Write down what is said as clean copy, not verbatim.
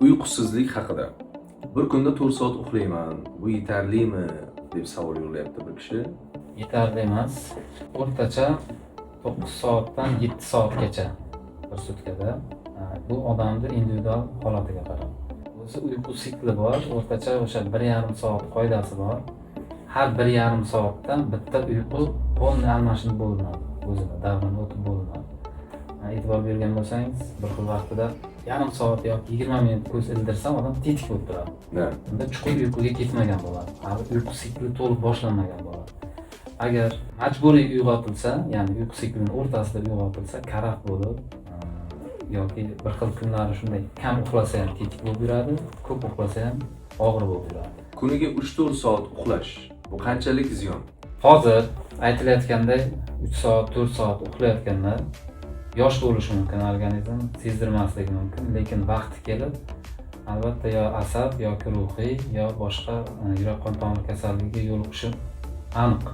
Uyqusizlik haqida. Bir kunda 4 soat uxlayman. Bu yetarlimi deb savol yo'llayapti bir kishi. Yetarli emas. O'rtacha 9 soatdan 7 soatgacha bir sutkada. Bu odamni individual holatiga qarab. O'zi uyqu sikli bor. O'rtacha o'sha 1,5 soat qoidasi bor. Har 1,5 soatdan bitta uyqu polni almashinib bo'linadi. O'zida davrini o'tib bo'linadi. E'tibor bergan bo'lsangiz, bir xil vaqtida yarim soat yoki 20 minut ko'z ildirsam odam tetik bo'lib turadi. Unda chuqur uyquga ketmagan bo'ladi. Hali uyqu sikli to'liq boshlanmagan bo'ladi. Agar majburiy uyg'otilsa, ya'ni uyqu siklining o'rtasida uyg'otilsa, karaxt bo'lib yoki bir xil kunlari shunday kam uxlasa ham tetik bo'lib yuradi, ko'p uxlasa ham og'ir bo'lib yuradi. Kuniga 3-4 soat uxlash bu qanchalik ziyon? Hozir aytilayotganday 3 soat, 4 soat uxlayotganlar yosh bo'lishi mumkin, organizm sezdirmasligi mumkin, lekin vaqti kelib albatta yo asab yoki ruhiy yo boshqa yurak qon tomir kasalligiga yo'liqishi aniq.